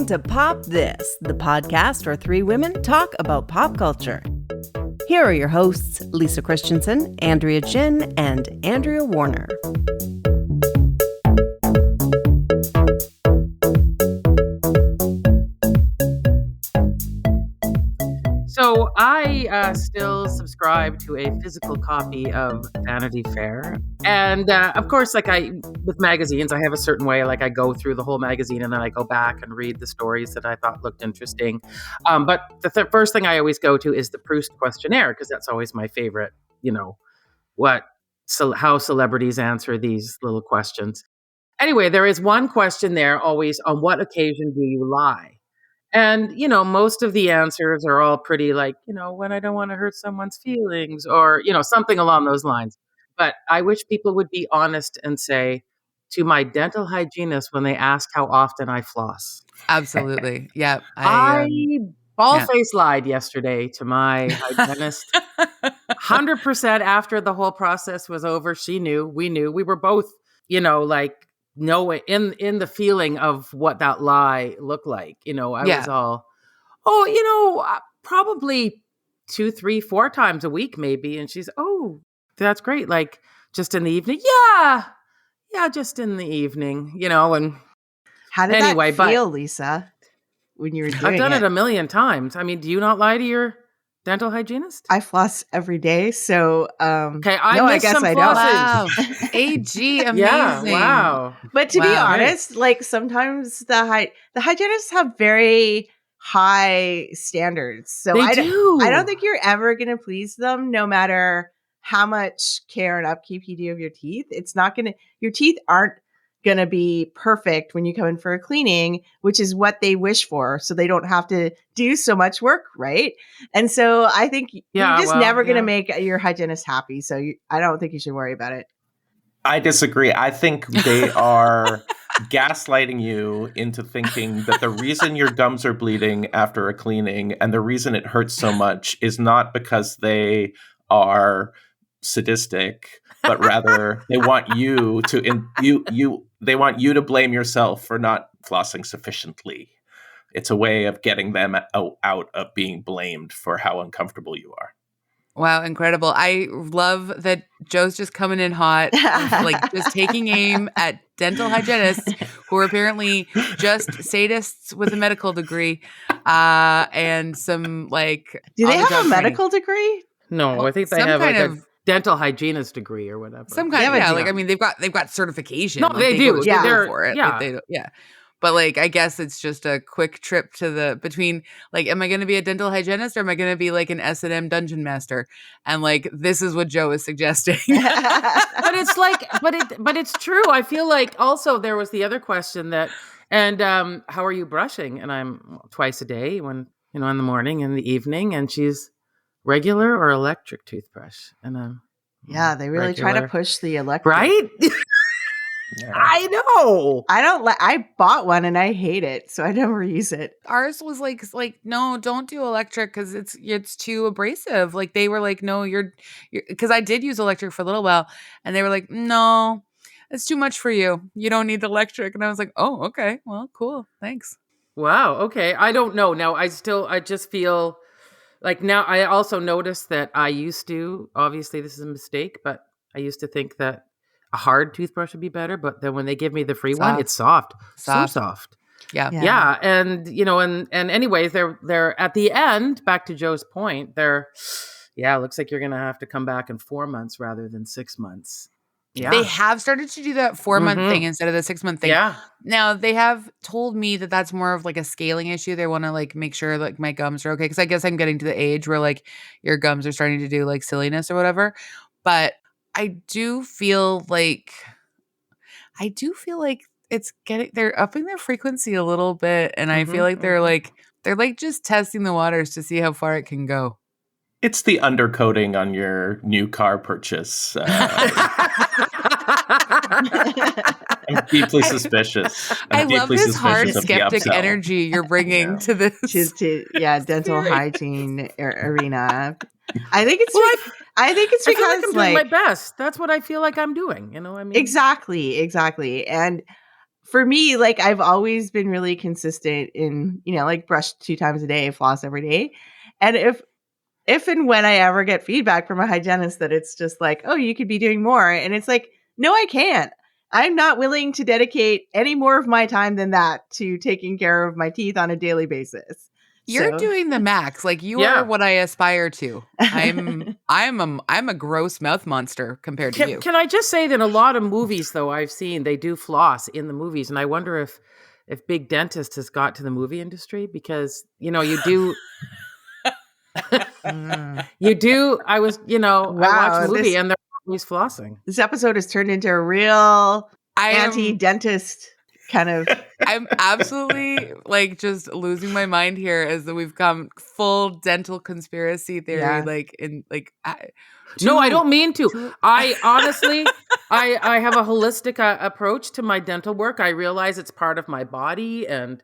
listening to Pop This, the podcast where three women talk about pop culture. Here are your hosts, Lisa Christiansen, Andrea Gin, and Andrea Warner. So I still subscribe to a physical copy of Vanity Fair. And of course, with magazines, I have a certain way, I go through the whole magazine and then I go back and read the stories that I thought looked interesting. But the first thing I always go to is the Proust questionnaire, because that's always my favorite, how celebrities answer these little questions. Anyway, there is one question there always: on what occasion do you lie? And, most of the answers are all pretty when I don't want to hurt someone's feelings or, something along those lines. But I wish people would be honest and say, to my dental hygienist when they ask how often I floss. Absolutely. Yeah. I bald-faced lied yesterday to my hygienist. 100% after the whole process was over. She knew, we knew, we were both, know it in the feeling of what that lie looked like. Was all, probably 2, 3, 4 times a week, maybe. And she's, oh, that's great. Just in the evening. Yeah, just in the evening, and how did that feel, Lisa, when you were doing it? I've done it a million times. I mean, do you not lie to your dental hygienist? I floss every day, so okay. I guess I don't. Wow. AG, amazing. Yeah, wow. But to be honest, sometimes the hygienists have very high standards, so I don't think you're ever going to please them, no matter how much care and upkeep you do of your teeth. Your teeth aren't going to be perfect when you come in for a cleaning, which is what they wish for, so they don't have to do so much work, right? And so I think you're just never going to make your hygienist happy, so I don't think you should worry about it. I disagree. I think they are gaslighting you into thinking that the reason your gums are bleeding after a cleaning and the reason it hurts so much is not because they are sadistic, but rather they want you to they want you to blame yourself for not flossing sufficiently. It's a way of getting them out of being blamed for how uncomfortable you are. Wow, incredible. I love that Joe's just coming in hot, just taking aim at dental hygienists who are apparently just sadists with a medical degree and some Do they have a medical degree? No, I think they have a dental hygienist degree or whatever. Some kind of, they've got certification. No, they do. Yeah, they're for it. Yeah. They don't, yeah. But I guess it's just a quick trip to between am I going to be a dental hygienist or am I going to be an S&M dungeon master? And this is what Joe is suggesting. But it's but it's true. I feel also there was the other question how are you brushing? And I'm twice a day in the morning and the evening, and she's regular or electric toothbrush. And yeah, they really try to push the electric. Right? Yeah. I know. I bought one and I hate it, so I never use it. Ours was no, don't do electric because it's too abrasive. They were no, you're because I did use electric for a little while, and they were no, it's too much for you. You don't need electric. And I was oh, okay, well, cool, thanks. Wow. Okay, I don't know. Now I just feel now I also noticed that I used to, obviously this is a mistake, but I used to think that a hard toothbrush would be better, but then when they give me the free one, it's soft. So soft. Yeah. And and anyways, they're at the end, back to Joe's point, it looks like you're going to have to come back in 4 months rather than 6 months. Yeah. They have started to do that 4-month thing instead of the 6-month thing. Yeah. Now they have told me that that's more of a scaling issue. They want to make sure my gums are okay. Cause I guess I'm getting to the age where your gums are starting to do silliness or whatever. But I do feel it's they're upping their frequency a little bit. And I feel they're just testing the waters to see how far it can go. It's the undercoating on your new car purchase. I'm deeply suspicious. I love this hard skeptic energy you're bringing to this. Dental hygiene arena. I think it's because I'm doing my best. That's what I feel like I'm doing. Exactly. And for me, like I've always been really consistent in, like brush 2 times a day, floss every day. And if and when I ever get feedback from a hygienist that it's just like, oh, you could be doing more. And it's like, no, I can't. I'm not willing to dedicate any more of my time than that to taking care of my teeth on a daily basis. You're doing the max. Like you are what I aspire to. I'm a gross mouth monster compared to you. Can I just say that in a lot of movies, though, I've seen they do floss in the movies, and I wonder if Big Dentist has got to the movie industry because you do. You do. I watched a movie and they're always flossing. This episode has turned into a real anti-dentist kind of. I'm absolutely like just losing my mind here as we've come full dental conspiracy theory. Yeah. No, I don't mean to. I honestly, I have a holistic approach to my dental work. I realize it's part of my body, and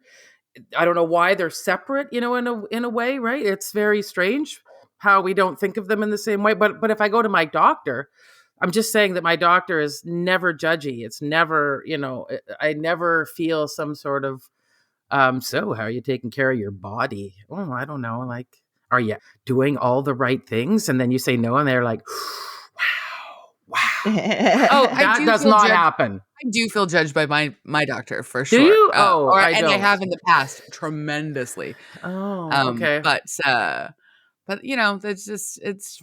I don't know why they're separate. In a way, right? It's very strange how we don't think of them in the same way. But if I go to my doctor, I'm just saying that my doctor is never judgy. It's never, I never feel some sort of, so how are you taking care of your body? Oh, I don't know. Like, are you doing all the right things? And then you say no, and they're like, wow. Oh, that does not happen. I do feel judged by my doctor for sure. Do you? I have in the past tremendously. Oh, okay. But it's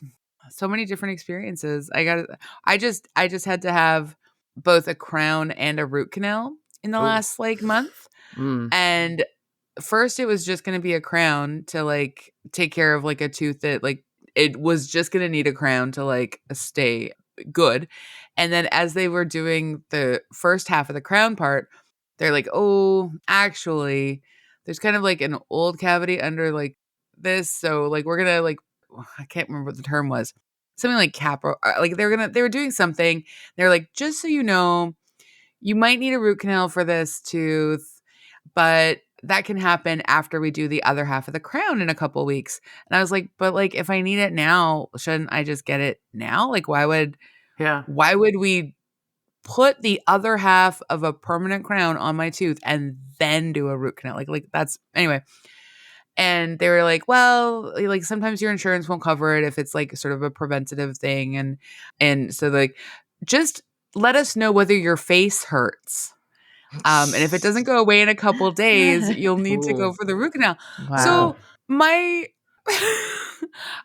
so many different experiences. I just had to have both a crown and a root canal in the last month. And first it was just going to be a crown to take care of a tooth that it was just going to need a crown to stay good. And then as they were doing the first half of the crown part, they're like, oh, actually there's kind of an old cavity under this. So we're going to I can't remember what the term was. Something like capro, they were doing something. They're like, just so you know, you might need a root canal for this tooth, but that can happen after we do the other half of the crown in a couple of weeks. And I was like, but if I need it now, shouldn't I just get it now? Why would we put the other half of a permanent crown on my tooth and then do a root canal? That's anyway. And they were like, well, sometimes your insurance won't cover it if it's sort of a preventative thing. And so just let us know whether your face hurts. And if it doesn't go away in a couple of days, you'll need to go for the root canal. Wow. So I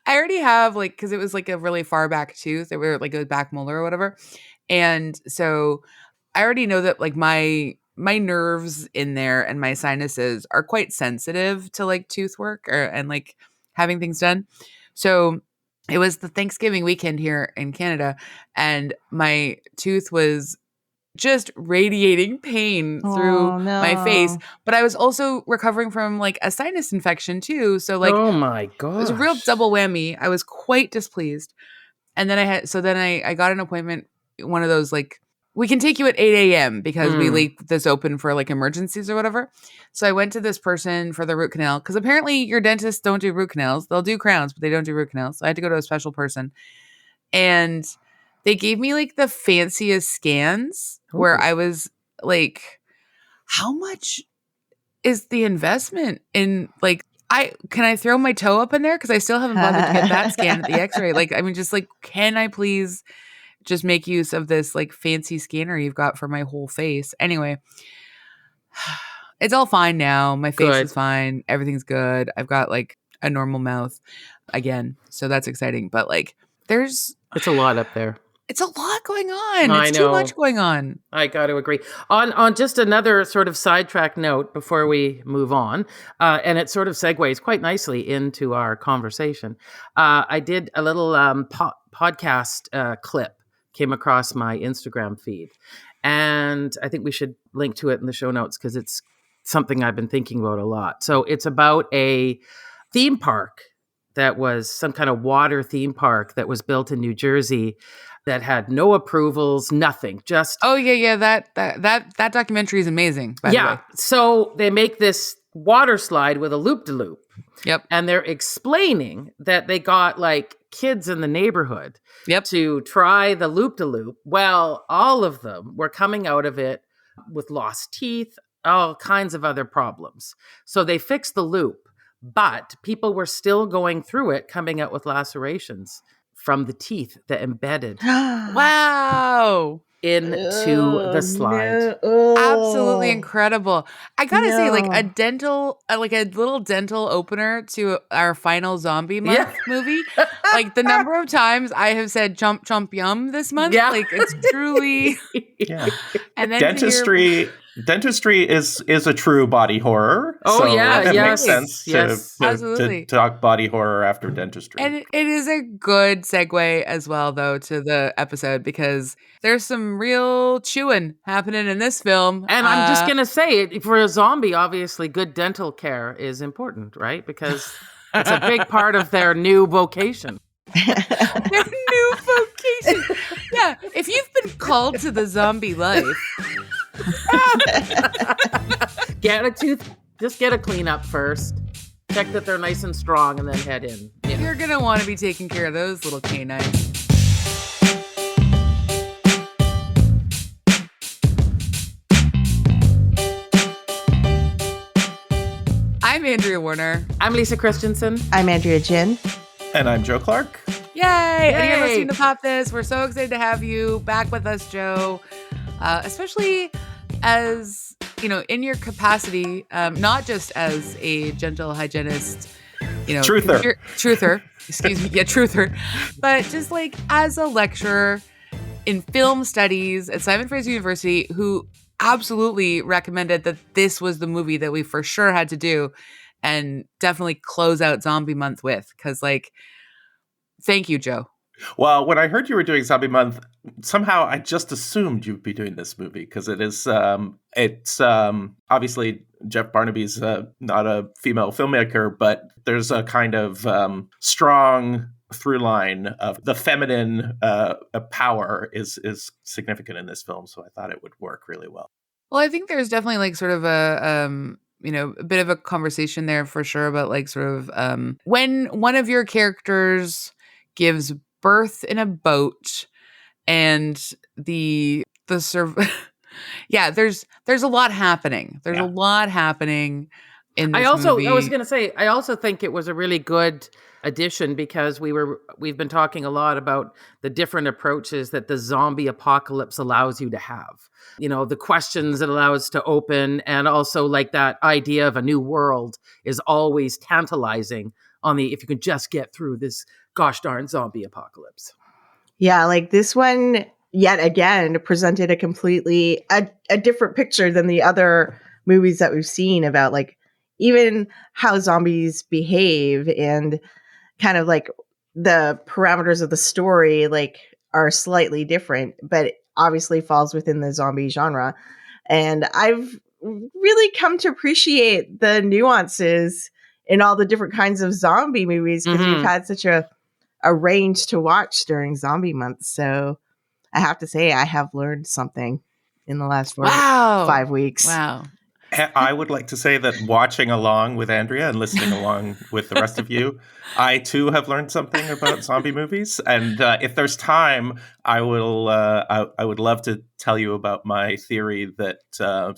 already have because it was a really far back tooth. They were a back molar or whatever. And so I already know that my nerves in there and my sinuses are quite sensitive to tooth work and having things done. So it was the Thanksgiving weekend here in Canada, and my tooth was just radiating pain through my face. But I was also recovering from a sinus infection too. So oh my gosh, it was a real double whammy. I was quite displeased. And then I got an appointment, one of those we can take you at 8 a.m. because we leave this open for emergencies or whatever. So I went to this person for the root canal because apparently your dentists don't do root canals. They'll do crowns, but they don't do root canals. So I had to go to a special person. And they gave me the fanciest scans where I was how much is the investment in can I throw my toe up in there? Because I still haven't bothered to get that scan at the x-ray. Can I please just make use of this fancy scanner you've got for my whole face? Anyway, it's all fine now. My face is fine. Everything's good. I've got a normal mouth again. So that's exciting. But it's a lot up there. It's a lot going on. It's too much going on. I got to agree. On just another sort of sidetrack note before we move on, and it sort of segues quite nicely into our conversation. I did a little podcast clip, came across my Instagram feed, and I think we should link to it in the show notes because it's something I've been thinking about a lot. So it's about a theme park that was some kind of water theme park that was built in New Jersey that had no approvals, nothing, just... Oh, yeah. That documentary is amazing, by the way. So they make this water slide with a loop-de-loop. Yep. And they're explaining that they got kids in the neighborhood to try the loop-de-loop. Well, all of them were coming out of it with lost teeth, all kinds of other problems. So they fixed the loop, but people were still going through it, coming out with lacerations from the teeth that embedded Wow. into the slide. No. Absolutely incredible. I gotta say, like a No. little dental opener to our final zombie month movie. Like the number of times I have said chomp chomp yum this month, like it's truly. Yeah. And then Dentistry is a true body horror. Oh, so yeah, it yes, makes sense yes. to Absolutely. talk body horror after dentistry. And it is a good segue as well, though, to the episode because there's some real chewing happening in this film. And I'm just going to say, for a zombie, obviously, good dental care is important, right? Because it's a big part of their new vocation. Their new vocation. Yeah, if you've been called to the zombie life. Get a tooth, just get a cleanup first. Check that they're nice and strong and then head in. Yeah. You're going to want to be taking care of those little canines. I'm Andrea Warner. I'm Lisa Christiansen. I'm Andrea Gin. And I'm Joe Clark. Yay! And you're listening to Pop This. We're so excited to have you back with us, Joe. Especially as, in your capacity, not just as a dental hygienist, truther, excuse me, truther, but just like as a lecturer in film studies at Simon Fraser University, who absolutely recommended that this was the movie that we for sure had to do and definitely close out Zombie Month with. Because, thank you, Joe. Well, when I heard you were doing Zombie Month, somehow I just assumed you'd be doing this movie because it's obviously Jeff Barnaby's not a female filmmaker, but there's a kind of strong through line of the feminine power is significant in this film. So I thought it would work really well. Well, I think there's definitely sort of a bit of a conversation there for sure about when one of your characters gives birth in a boat and there's a lot happening. There's a lot happening in this movie. I was going to say, I also think it was a really good addition because we've been talking a lot about the different approaches that the zombie apocalypse allows you to have. The questions it allows to open, and also like that idea of a new world is always tantalizing if you can just get through this gosh darn zombie apocalypse. Yeah, like this one yet again presented a completely a different picture than the other movies that we've seen about even how zombies behave, and kind of the parameters of the story are slightly different, but it obviously falls within the zombie genre. And I've really come to appreciate the nuances in all the different kinds of zombie movies because we've had such a range to watch during Zombie Month. So I have to say I have learned something in the last 5 weeks. Wow. I would like to say that watching along with Andrea and listening along with the rest of you, I too have learned something about zombie movies. And if there's time, I would love to tell you about my theory that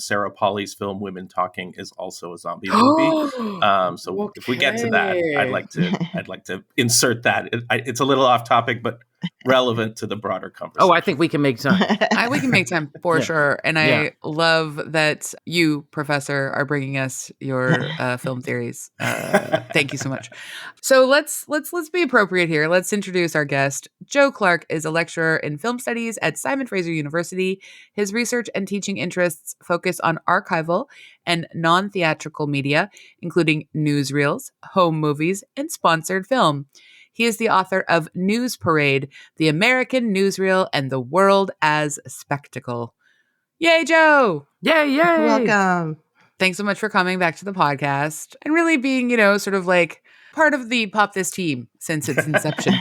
Sarah Polley's film Women Talking is also a zombie movie. So if we get to that, I'd like to insert that. It's a little off topic, but relevant to the broader conversation. Oh, I think we can make time. We can make time for sure. And I love that you, Professor, are bringing us your film theories. Thank you so much. So let's be appropriate here. Let's introduce our guest. Joe Clark is a lecturer in film studies at Simon Fraser University. His research and teaching interests focus on archival and non-theatrical media, including newsreels, home movies, and sponsored film. He is the author of News Parade, The American Newsreel and the World as a Spectacle. Yay, Joe! Yay! Welcome. Thanks so much for coming back to the podcast and really being, sort of part of the Pop This team since its inception.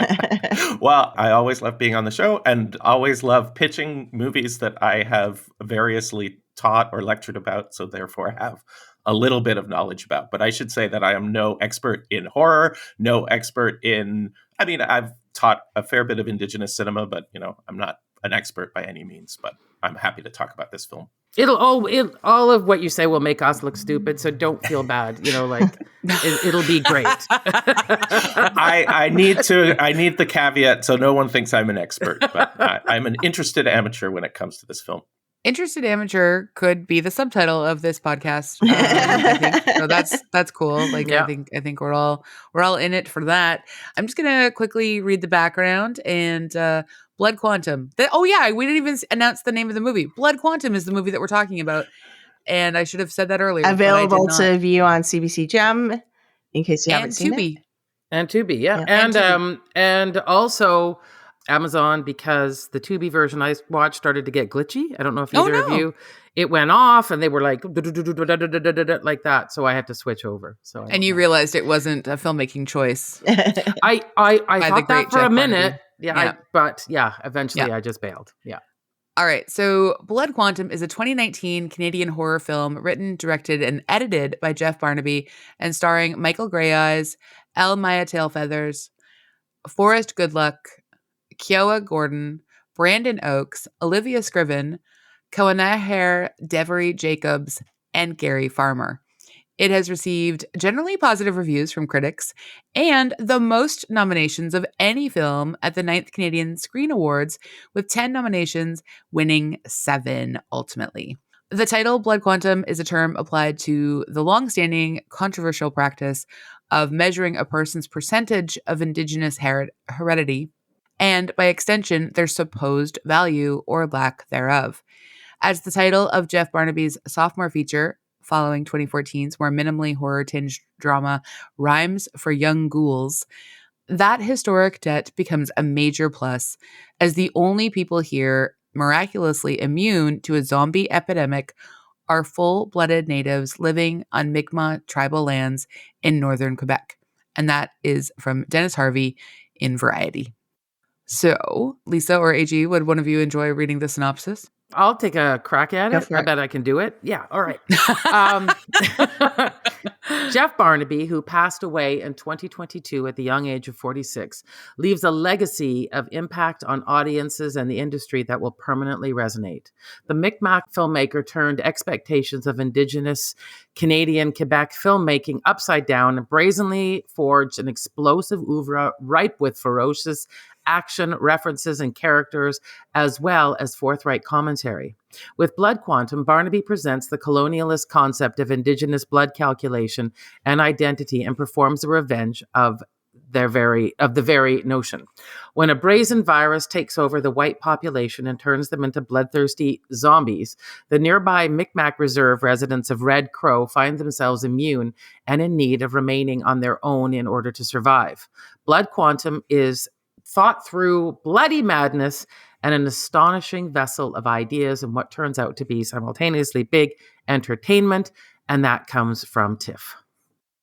Well, I always love being on the show and always love pitching movies that I have variously taught or lectured about, so therefore have a little bit of knowledge about. But I should say that I am no expert in horror, no expert in, I've taught a fair bit of indigenous cinema, but I'm not an expert by any means, but I'm happy to talk about this film. All of what you say will make us look stupid, so don't feel bad. It'll be great. I need the caveat so no one thinks I'm an expert, but I'm an interested amateur when it comes to this film. Interested amateur could be the subtitle of this podcast. I think. So that's cool. Yeah. I think we're all in it for that. I'm just gonna quickly read the background and Blood Quantum. We didn't even announce the name of the movie. Blood Quantum is the movie that we're talking about, and I should have said that earlier. Available to view on CBC Gem in case you haven't seen it. And Tubi, yeah. And also Amazon, because the Tubi version I watched started to get glitchy. I don't know if either of you. It went off, and they were like like that, so I had to switch over. And you realized it wasn't a filmmaking choice. I thought that for a minute. Barnaby. Eventually I just bailed. Yeah. All right. So Blood Quantum is a 2019 Canadian horror film written, directed, and edited by Jeff Barnaby and starring Michael Greyeyes, Elle Maya Tailfeathers, Forrest Goodluck, Kiowa Gordon, Brandon Oakes, Olivia Scriven, Kawanahare Devery Jacobs, and Gary Farmer. It has received generally positive reviews from critics and the most nominations of any film at the 9th Canadian Screen Awards, with 10 nominations, winning 7 ultimately. The title, Blood Quantum, is a term applied to the long-standing controversial practice of measuring a person's percentage of Indigenous heredity, and by extension, their supposed value or lack thereof. As the title of Jeff Barnaby's sophomore feature, following 2014's more minimally horror-tinged drama Rhymes for Young Ghouls, that historic debt becomes a major plus, as the only people here miraculously immune to a zombie epidemic are full-blooded natives living on Mi'kmaq tribal lands in northern Quebec. And that is from Dennis Harvey in Variety. So, Lisa or AG, would one of you enjoy reading the synopsis? I'll take a crack at it. I bet I can do it. Yeah. All right. Jeff Barnaby, who passed away in 2022 at the young age of 46, leaves a legacy of impact on audiences and the industry that will permanently resonate. The Mi'kmaq filmmaker turned expectations of Indigenous Canadian Quebec filmmaking upside down and brazenly forged an explosive oeuvre ripe with ferocious action, references, and characters, as well as forthright commentary. With Blood Quantum, Barnaby presents the colonialist concept of Indigenous blood calculation and identity and performs the revenge of the very notion. When a brazen virus takes over the white population and turns them into bloodthirsty zombies, the nearby Mi'kmaq Reserve residents of Red Crow find themselves immune and in need of remaining on their own in order to survive. Blood Quantum is thought through bloody madness and an astonishing vessel of ideas and what turns out to be simultaneously big entertainment, and that comes from TIFF.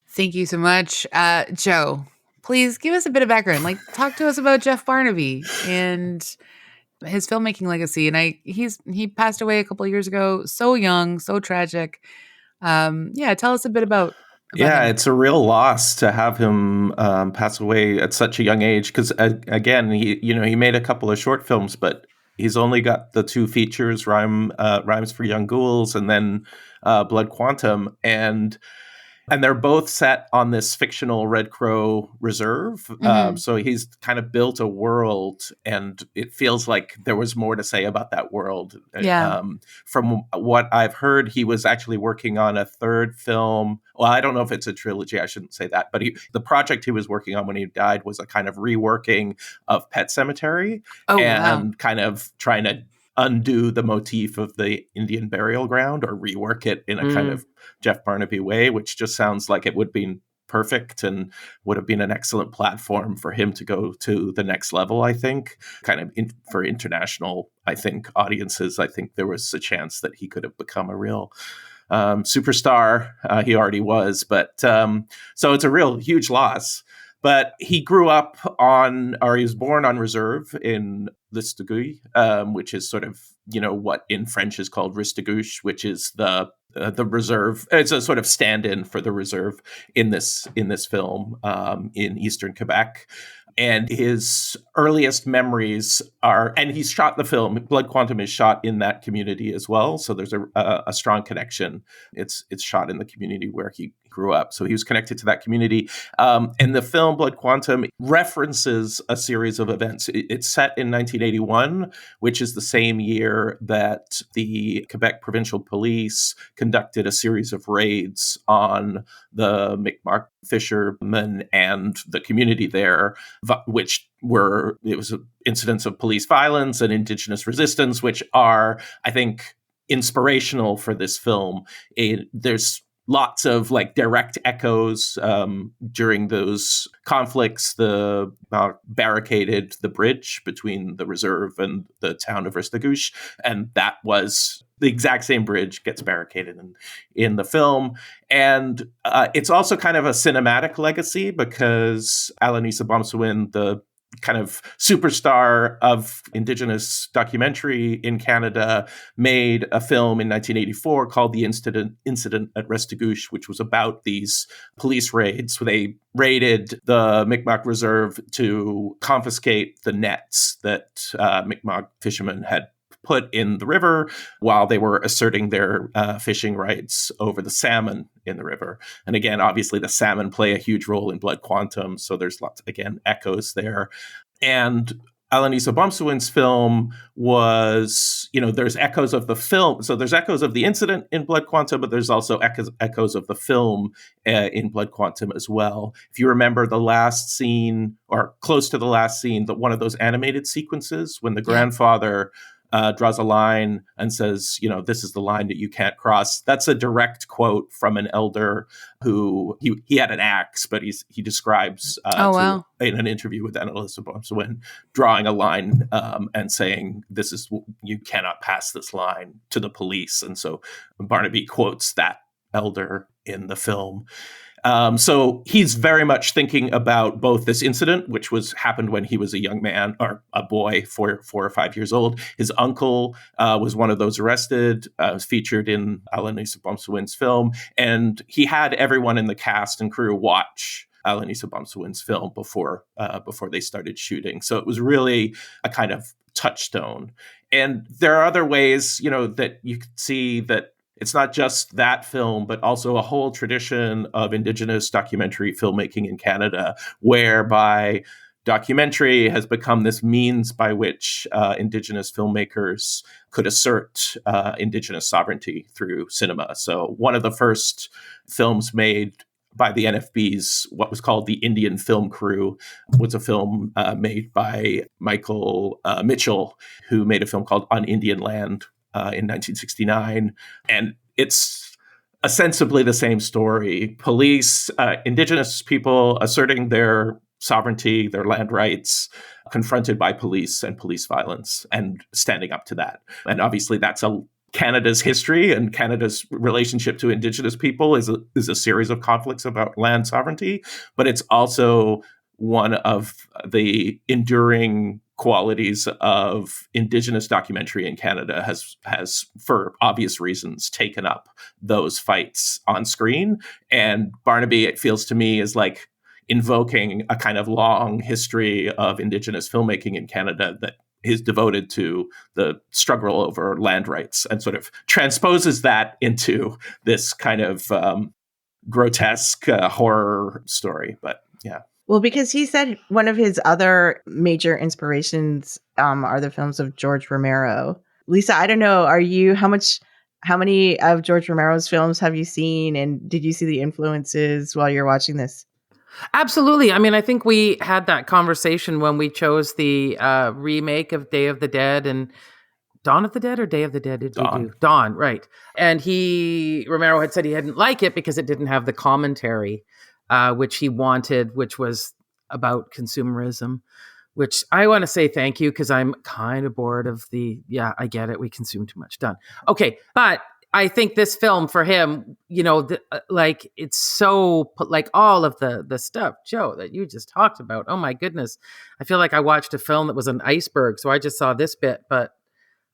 Thank you so much. Joe, please give us a bit of background. Talk to us about Jeff Barnaby and his filmmaking legacy. And he passed away a couple of years ago, so young, so tragic. Tell us a bit about him. It's a real loss to have him pass away at such a young age. Because again, he made a couple of short films, but he's only got the 2 features, Rhymes for Young Ghouls, and then Blood Quantum, and they're both set on this fictional Red Crow reserve. Mm-hmm. So he's kind of built a world, and it feels like there was more to say about that world. Yeah. From what I've heard, he was actually working on a 3rd film. Well, I don't know if it's a trilogy. I shouldn't say that. But the project he was working on when he died was a kind of reworking of Pet Sematary kind of trying to undo the motif of the Indian burial ground or rework it in a kind of Jeff Barnaby way, which just sounds like it would be perfect and would have been an excellent platform for him to go to the next level, I think. Kind of for international, I think, audiences, I think there was a chance that he could have become a real superstar. He already was, but so it's a real huge loss. But he grew up he was born on reserve in Listagouche, which is sort of, what in French is called Ristigouche, which is the reserve. It's a sort of stand-in for the reserve in this film in eastern Quebec. And his earliest memories are, and he's shot the film, Blood Quantum is shot in that community as well. So there's a strong connection. It's shot in the community where he grew up. So he was connected to that community. And the film Blood Quantum references a series of events. It's set in 1981, which is the same year that the Quebec Provincial Police conducted a series of raids on the Mi'kmaq fishermen and the community there, which it was incidents of police violence and Indigenous resistance, which are, I think, inspirational for this film. There's lots of like direct echoes during those conflicts. The barricaded the bridge between the reserve and the town of Restigouche, and that was the exact same bridge gets barricaded in the film. And it's also kind of a cinematic legacy because Alanis Obomsawin, the kind of superstar of Indigenous documentary in Canada, made a film in 1984 called The Incident at Restigouche, which was about these police raids. They raided the Mi'kmaq Reserve to confiscate the nets that Mi'kmaq fishermen had put in the river while they were asserting their fishing rights over the salmon in the river. And again, obviously the salmon play a huge role in Blood Quantum. So there's lots, again, echoes there. And Alanis Obomsawin's film was, there's echoes of the film. So there's echoes of the incident in Blood Quantum, but there's also echoes of the film in Blood Quantum as well. If you remember the last scene, or close to the last scene, one of those animated sequences when the grandfather draws a line and says, this is the line that you can't cross. That's a direct quote from an elder who he had an axe, but he describes in an interview with Alanis Obomsawin drawing a line and saying, you cannot pass this line to the police. And so Barnaby quotes that elder in the film. So he's very much thinking about both this incident, which happened when he was a young man or a boy, 4 or 5 years old. His uncle was one of those arrested, was featured in Alanis Obomsawin's film. And he had everyone in the cast and crew watch Alanis Obomsawin's film before they started shooting. So it was really a kind of touchstone. And there are other ways, that you could see that it's not just that film, but also a whole tradition of Indigenous documentary filmmaking in Canada, whereby documentary has become this means by which Indigenous filmmakers could assert Indigenous sovereignty through cinema. So one of the first films made by the NFB's, what was called the Indian Film Crew, was a film made by Michael Mitchell, who made a film called On Indian Land in 1969. And it's ostensibly the same story. Police, Indigenous people asserting their sovereignty, their land rights, confronted by police and police violence, and standing up to that. And obviously that's Canada's history, and Canada's relationship to Indigenous people is a series of conflicts about land sovereignty, but it's also one of the enduring qualities of Indigenous documentary in Canada has, for obvious reasons, taken up those fights on screen. And Barnaby, it feels to me, is like invoking a kind of long history of Indigenous filmmaking in Canada that is devoted to the struggle over land rights, and sort of transposes that into this kind of grotesque horror story. But yeah. Well, because he said one of his other major inspirations are the films of George Romero. Lisa, I don't know, how many of George Romero's films have you seen, and did you see the influences while you're watching this? Absolutely. I mean, I think we had that conversation when we chose the remake of Day of the Dead and Dawn of the Dead, or Day of the Dead did we do? Dawn, right. And Romero had said he didn't like it because it didn't have the commentary which he wanted, which was about consumerism, which I want to say thank you, because I'm kind of bored of I get it, we consume too much, done. Okay, but I think this film for him, it's so, like all of the stuff, Joe, that you just talked about, oh my goodness, I feel like I watched a film that was an iceberg, so I just saw this bit, but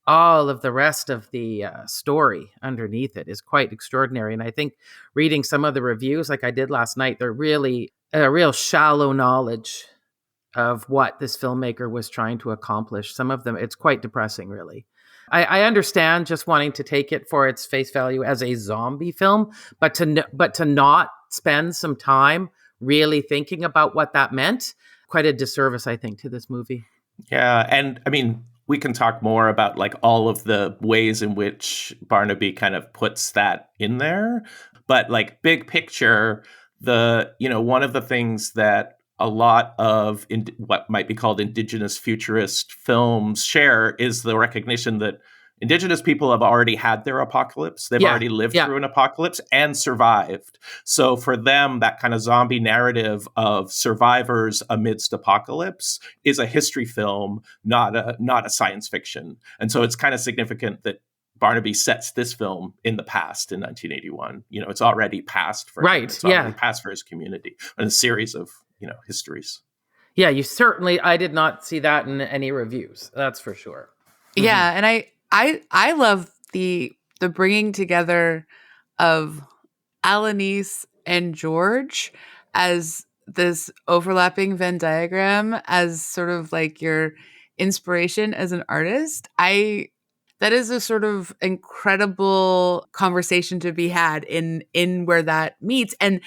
all of the rest of the story underneath it is quite extraordinary. And I think reading some of the reviews like I did last night, they're really a real shallow knowledge of what this filmmaker was trying to accomplish. Some of them, it's quite depressing, really. I understand just wanting to take it for its face value as a zombie film, but to not spend some time really thinking about what that meant, quite a disservice, I think, to this movie. Yeah, and I mean, we can talk more about like all of the ways in which Barnaby kind of puts that in there, but like big picture, one of the things that a lot of what might be called indigenous futurist films share is the recognition that indigenous people have already had their apocalypse. They've already lived through an apocalypse and survived. So for them, that kind of zombie narrative of survivors amidst apocalypse is a history film, not a science fiction. And so it's kind of significant that Barnaby sets this film in the past in 1981. It's already past for him. It's already past for his community in a series of histories. Yeah, I did not see that in any reviews. That's for sure. Yeah, and I love the bringing together of Alanis and George as this overlapping Venn diagram as sort of like your inspiration as an artist. That is a sort of incredible conversation to be had in where that meets. And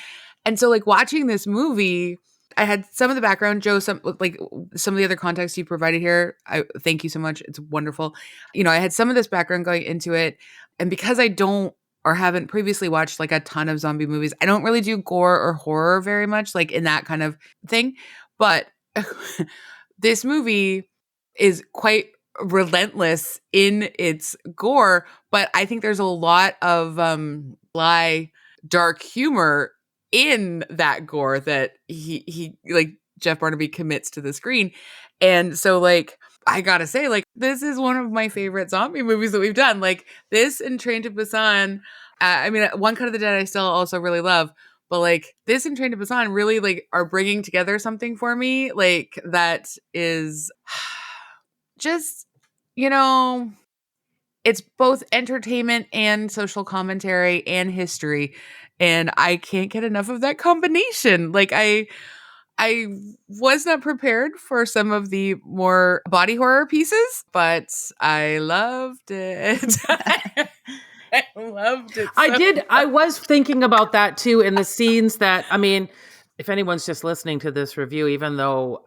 so like watching this movie, I had some of the background, Joe, some of the other context you provided here. I thank you so much. It's wonderful. I had some of this background going into it. And because I don't or haven't previously watched like a ton of zombie movies, I don't really do gore or horror very much, like in that kind of thing. But this movie is quite relentless in its gore, but I think there's a lot of dark humor in that gore that he like Jeff Barnaby commits to the screen. And so like I gotta say, like, this is one of my favorite zombie movies that we've done. Like this and Train to Busan, I mean, One Cut of the Dead I still also really love, but like this and Train to Busan really like are bringing together something for me like that is just, it's both entertainment and social commentary and history. And I can't get enough of that combination. Like I was not prepared for some of the more body horror pieces, but I loved it. I loved it. I was thinking about that too in the scenes that, I mean, if anyone's just listening to this review, even though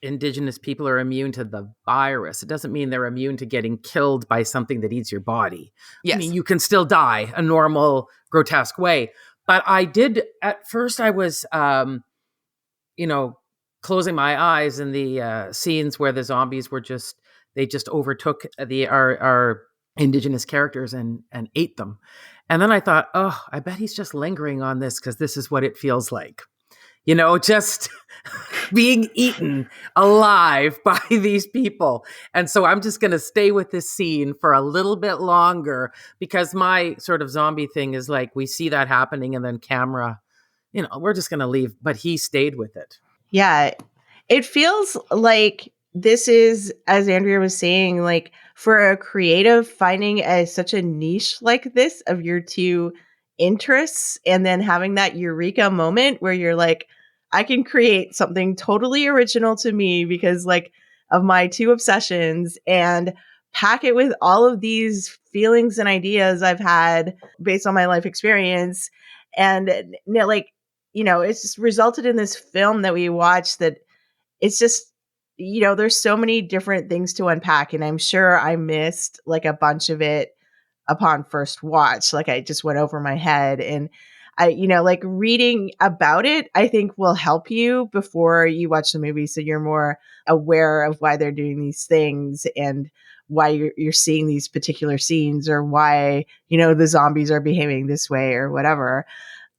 Indigenous people are immune to the virus, it doesn't mean they're immune to getting killed by something that eats your body. Yes. I mean, you can still die a normal, grotesque way. But I did, at first I was, closing my eyes in the scenes where the zombies they just overtook our Indigenous characters and ate them. And then I thought, oh, I bet he's just lingering on this because this is what it feels like. Just being eaten alive by these people. And so I'm just going to stay with this scene for a little bit longer because my sort of zombie thing is like, we see that happening and then camera, we're just going to leave. But he stayed with it. Yeah. It feels like this is, as Andrea was saying, like for a creative finding such a niche like this of your two interests and then having that eureka moment where you're like, I can create something totally original to me because like of my two obsessions and pack it with all of these feelings and ideas I've had based on my life experience. And it's just resulted in this film that we watched that it's just, there's so many different things to unpack. And I'm sure I missed like a bunch of it upon first watch. Like I just went over my head and like reading about it, I think will help you before you watch the movie. So you're more aware of why they're doing these things and why you're seeing these particular scenes or why, the zombies are behaving this way or whatever.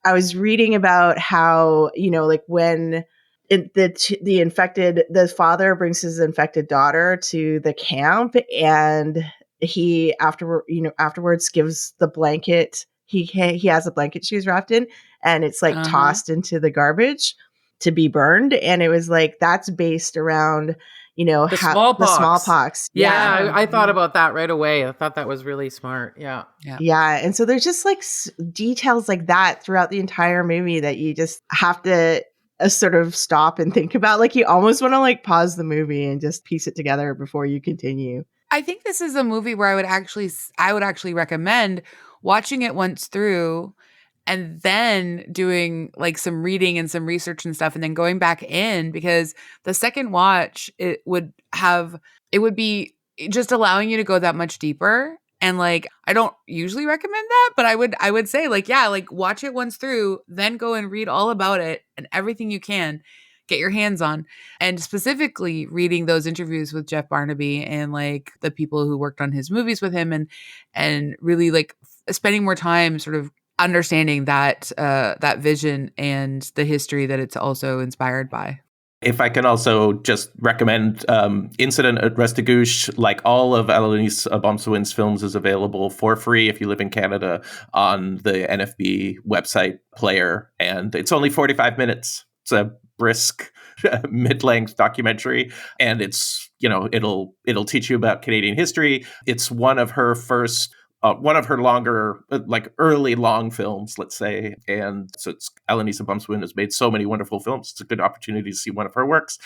I was reading about how, like when the father brings his infected daughter to the camp and he afterwards gives the blanket. He has a blanket she was wrapped in and it's like tossed into the garbage to be burned. And it was like, that's based around, the smallpox. Yeah. I thought about that right away. I thought that was really smart. Yeah. And so there's just like details like that throughout the entire movie that you just have to a sort of stop and think about. Like you almost want to like pause the movie and just piece it together before you continue. I think this is a movie where I would actually recommend watching it once through and then doing like some reading and some research and stuff and then going back in, because the second watch it would be just allowing you to go that much deeper. And like I don't usually recommend that, but I would say like, yeah, like watch it once through, then go and read all about it and everything you can get your hands on. And specifically reading those interviews with Jeff Barnaby and like the people who worked on his movies with him, and really like spending more time sort of understanding that that vision and the history that it's also inspired by. If I can also just recommend Incident at Restigouche, like all of Alanis Abomsawin's films, is available for free if you live in Canada on the NFB website player. And it's only 45 minutes. It's a brisk mid-length documentary. And it's, it'll teach you about Canadian history. It's one of her longer, like early long films, let's say. And so Alanis Abomsawin has made so many wonderful films. It's a good opportunity to see one of her works.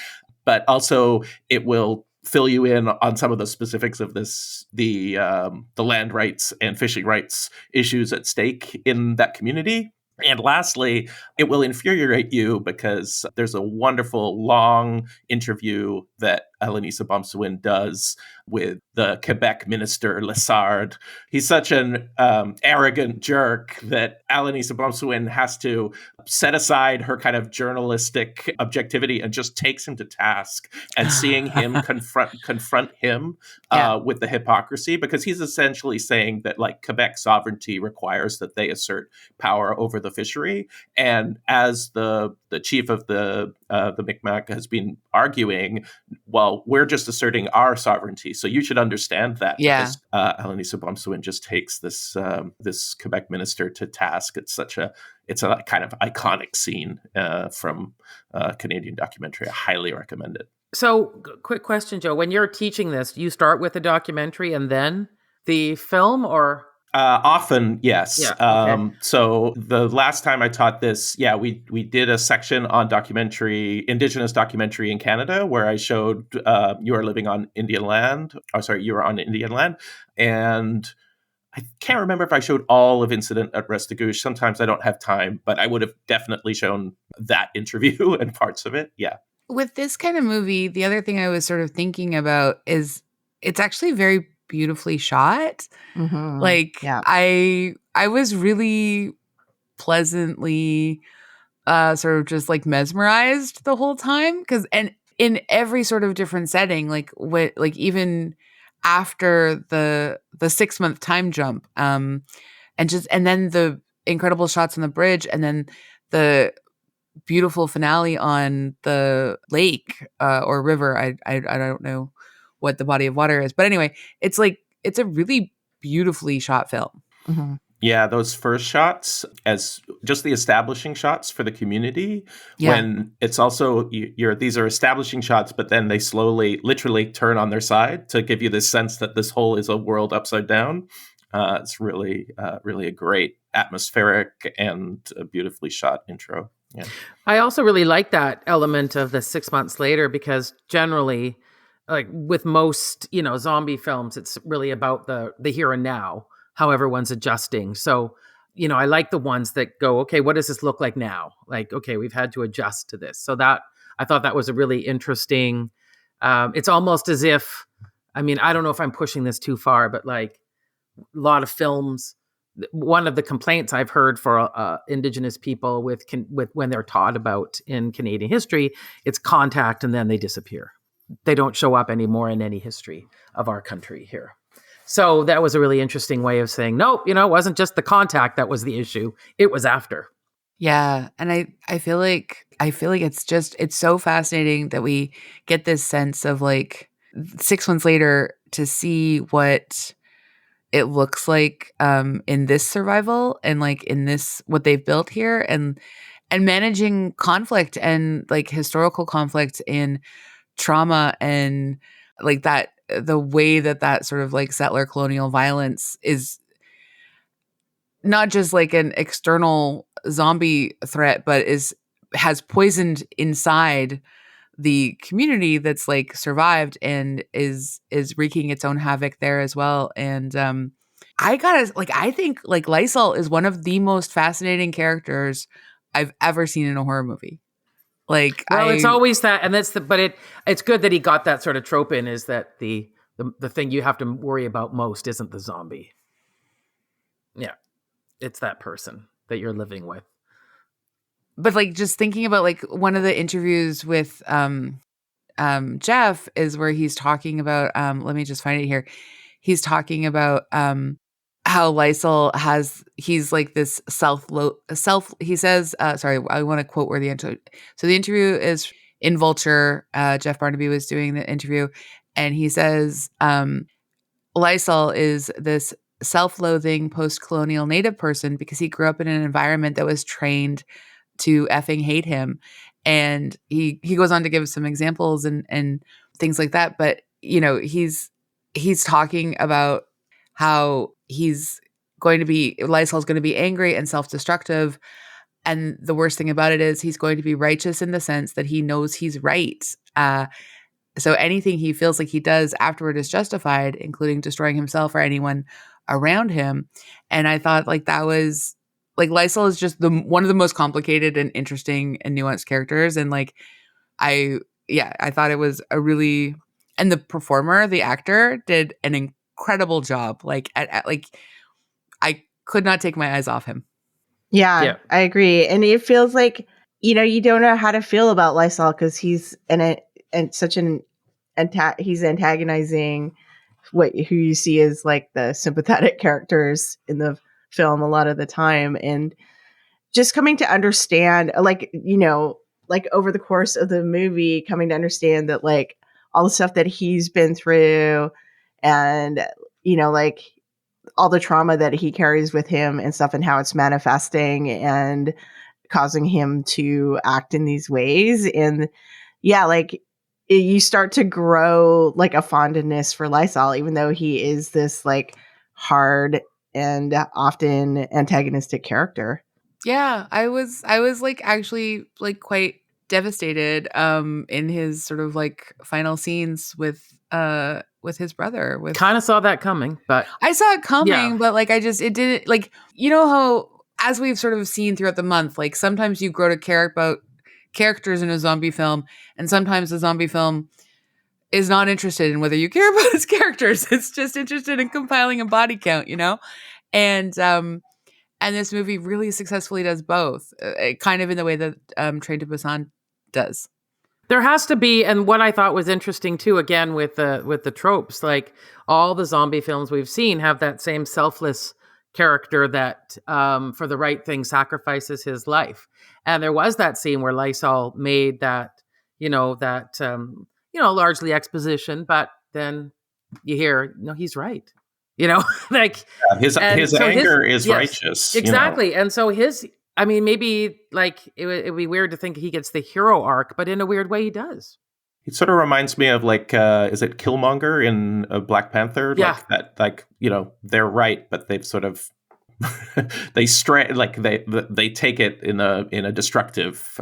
But also it will fill you in on some of the specifics of the land rights and fishing rights issues at stake in that community. And lastly, it will infuriate you because there's a wonderful long interview that Alanis Abomsawin does with the Quebec minister, Lessard. He's such an arrogant jerk that Alanis Abomsawin has to set aside her kind of journalistic objectivity and just takes him to task. And seeing him confront him with the hypocrisy, because he's essentially saying that like Quebec sovereignty requires that they assert power over the fishery. And as the chief of the Mi'kmaq has been arguing, well, we're just asserting our sovereignty, so you should understand that. Yeah. Because Alanis Abomsawin just takes this Quebec minister to task. It's a kind of iconic scene from a Canadian documentary. I highly recommend it. So, quick question, Joe. When you're teaching this, do you start with the documentary and then the film, or? Often, yes. Yeah, okay. So the last time I taught this, we did a section on Indigenous documentary in Canada, where I showed you are living on Indian land. Oh, sorry, you are on Indian land. And I can't remember if I showed all of Incident at Restigouche. Sometimes I don't have time, but I would have definitely shown that interview and parts of it. Yeah. With this kind of movie, the other thing I was sort of thinking about is it's actually very beautifully shot. Mm-hmm. Like I was really pleasantly sort of just like mesmerized the whole time, and in every sort of different setting, like even after the 6-month time jump, and then the incredible shots on the bridge, and then the beautiful finale on the lake or river. I don't know what the body of water is, but anyway, it's a really beautifully shot film. Mm-hmm. Yeah, those first shots, as just the establishing shots for the community, when it's also these are establishing shots, but then they slowly, literally turn on their side to give you this sense that this whole is a world upside down. It's really a great atmospheric and a beautifully shot intro. Yeah, I also really like that element of the 6 months later, because generally, like with most, zombie films, it's really about the here and now, how everyone's adjusting. So, I like the ones that go, okay, what does this look like now? Like, okay, we've had to adjust to this. So that, I thought that was a really interesting, it's almost as if, I don't know if I'm pushing this too far, but like a lot of films, one of the complaints I've heard for Indigenous people with when they're taught about in Canadian history, it's contact and then they disappear. They don't show up anymore in any history of our country here. So that was a really interesting way of saying, nope, it wasn't just the contact that was the issue. It was after. Yeah. And I feel like it's so fascinating that we get this sense of like 6 months later to see what it looks like in this survival and like in this, what they've built here, and managing conflict and like historical conflict and trauma, and like that, the way that sort of like settler colonial violence is not just like an external zombie threat, but is has poisoned inside the community that's like survived and is wreaking its own havoc there as well. And I think like Lysol is one of the most fascinating characters I've ever seen in a horror movie. Like, well, it's always that, and it's good that he got that sort of trope in, is that the thing you have to worry about most isn't the zombie. Yeah, it's that person that you're living with. But like, just thinking about like one of the interviews with Jeff is where he's talking about, let me just find it here. He's talking about how Lysol he's like this he says, sorry, I want to quote where the interview. So the interview is in Vulture. Jeff Barnaby was doing the interview, and he says, Lysol is this self-loathing post-colonial native person because he grew up in an environment that was trained to effing hate him. And he goes on to give some examples and things like that. But, you know, he's talking about how Lysol's going to be angry and self-destructive. And the worst thing about it is he's going to be righteous in the sense that he knows he's right. So anything he feels like he does afterward is justified, including destroying himself or anyone around him. And I thought like that was like Lysol is just one of the most complicated and interesting and nuanced characters. And like, I thought it was and the performer, the actor, did an incredible job. Like, I could not take my eyes off him. Yeah, I agree. And it feels like, you know, you don't know how to feel about Lysol because he's he's antagonizing who you see as like the sympathetic characters in the film a lot of the time. And just coming to understand, like, you know, like over the course of the movie, coming to understand that like all the stuff that he's been through and, you know, like all the trauma that he carries with him and stuff and how it's manifesting and causing him to act in these ways. And yeah, like you start to grow like a fondness for Lysol, even though he is this like hard and often antagonistic character. Yeah, I was like actually like quite devastated in his sort of like final scenes with his brother. Kind of saw that coming, but I saw it coming, but like it didn't, like, you know how as we've sort of seen throughout the month, like sometimes you grow to care about characters in a zombie film, and sometimes the zombie film is not interested in whether you care about its characters. It's just interested in compiling a body count, you know? And this movie really successfully does both, kind of in the way that Train to Busan does. There has to be, and what I thought was interesting too, again with the tropes, like all the zombie films we've seen have that same selfless character that, for the right thing, sacrifices his life. And there was that scene where Lysol made that, largely exposition, but then you hear, no, he's right. You know, like his anger is righteous. Exactly. You know? And so maybe like it'd be weird to think he gets the hero arc, but in a weird way he does. It sort of reminds me of like, is it Killmonger in Black Panther? Yeah. Like that, like, you know, they're right, but they've sort of they take it in a destructive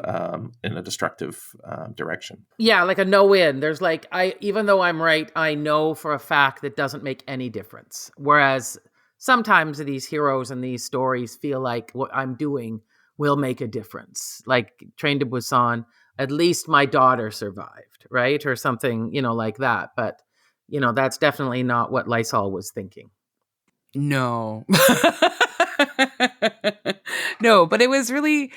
direction. Yeah, like a no-win. There's like, even though I'm right, I know for a fact that doesn't make any difference. Whereas sometimes these heroes and these stories feel like what I'm doing will make a difference. Like Train to Busan, at least my daughter survived, right? Or something, like that. But, that's definitely not what Lysol was thinking. No. No, but it was really,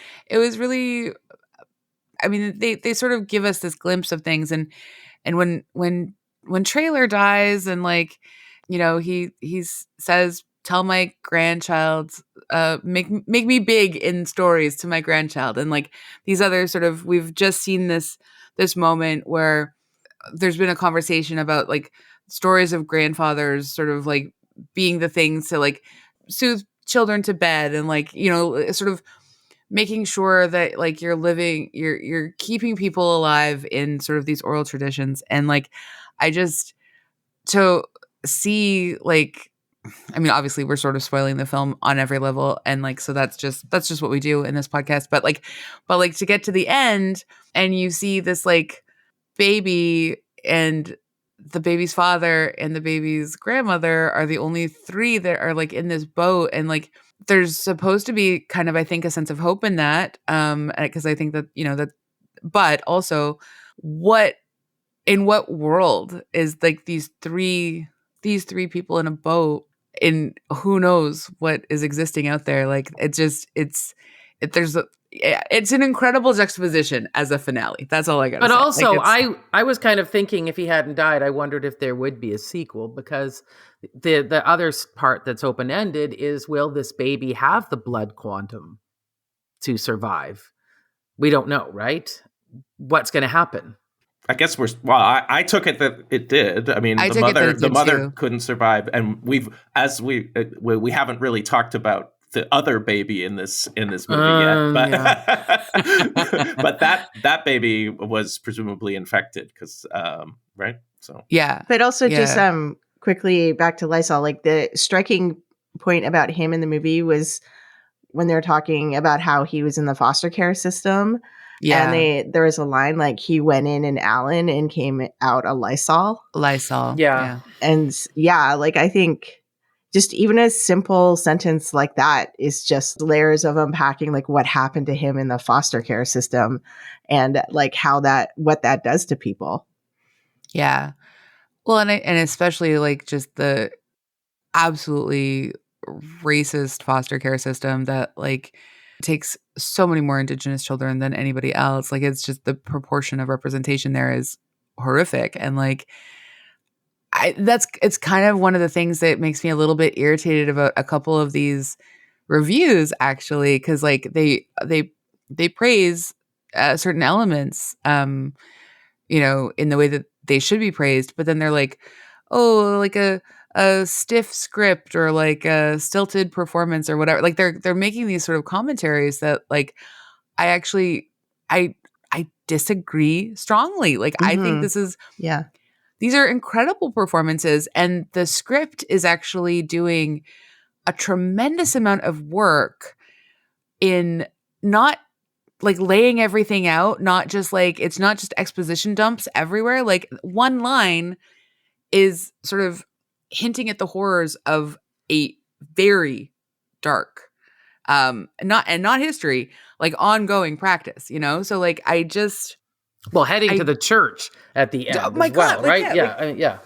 I mean, they sort of give us this glimpse of things. And when Trailer dies and like, he says, tell my grandchild, make me big in stories to my grandchild. And like these other sort of, we've just seen this moment where there's been a conversation about like stories of grandfathers sort of like being the things to like soothe children to bed and like, sort of making sure that like you're keeping people alive in sort of these oral traditions. And like, I just, to see like I mean, obviously we're sort of spoiling the film on every level. And like, so that's just what we do in this podcast. But like to get to the end and you see this like baby and the baby's father and the baby's grandmother are the only three that are like in this boat. And like, there's supposed to be kind of, I think, a sense of hope in that. Because I think that, that, but also in what world is like these three people in a boat, and who knows what is existing out there. Like it's an incredible juxtaposition as a finale. That's all I got to say. But also, like I was kind of thinking if he hadn't died, I wondered if there would be a sequel, because the other part that's open-ended is, will this baby have the blood quantum to survive? We don't know, right? What's going to happen? I guess I took it that it did. I mean, the mother couldn't survive, and we haven't really talked about the other baby in this movie yet, but yeah. but that baby was presumably infected because right? So yeah. But also just quickly back to Lysol, like the striking point about him in the movie was when they're talking about how he was in the foster care system. Yeah. And there was a line like, he went in an Allen and came out a Lysol. Yeah. And like I think just even a simple sentence like that is just layers of unpacking like what happened to him in the foster care system and like what that does to people. Yeah. Well, and especially like just the absolutely racist foster care system that like takes so many more Indigenous children than anybody else. Like it's just the proportion of representation there is horrific. And like it's kind of one of the things that makes me a little bit irritated about a couple of these reviews, actually, because like they praise certain elements in the way that they should be praised, but then they're like, oh, like a stiff script or like a stilted performance or whatever. Like they're making these sort of commentaries that like I disagree strongly. Like I think this is these are incredible performances, and the script is actually doing a tremendous amount of work in not like laying everything out, not just like, it's not just exposition dumps everywhere. Like one line is sort of hinting at the horrors of a very dark, not history, like ongoing practice, So like heading to the church at the end as well, right? Yeah.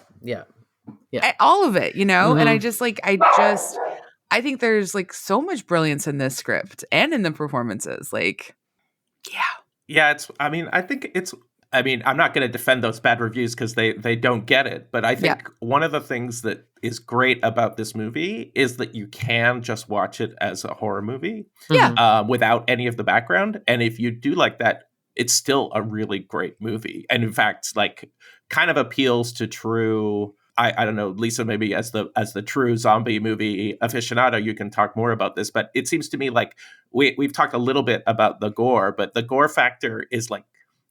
All of it, And I think there's like so much brilliance in this script and in the performances. Like, yeah. I'm not going to defend those bad reviews because they don't get it. But I think one of the things that is great about this movie is that you can just watch it as a horror movie without any of the background. And if you do like that, it's still a really great movie. And in fact, like kind of appeals to true... I don't know, Lisa, maybe as the true zombie movie aficionado, you can talk more about this. But it seems to me like we've talked a little bit about the gore, but the gore factor is like,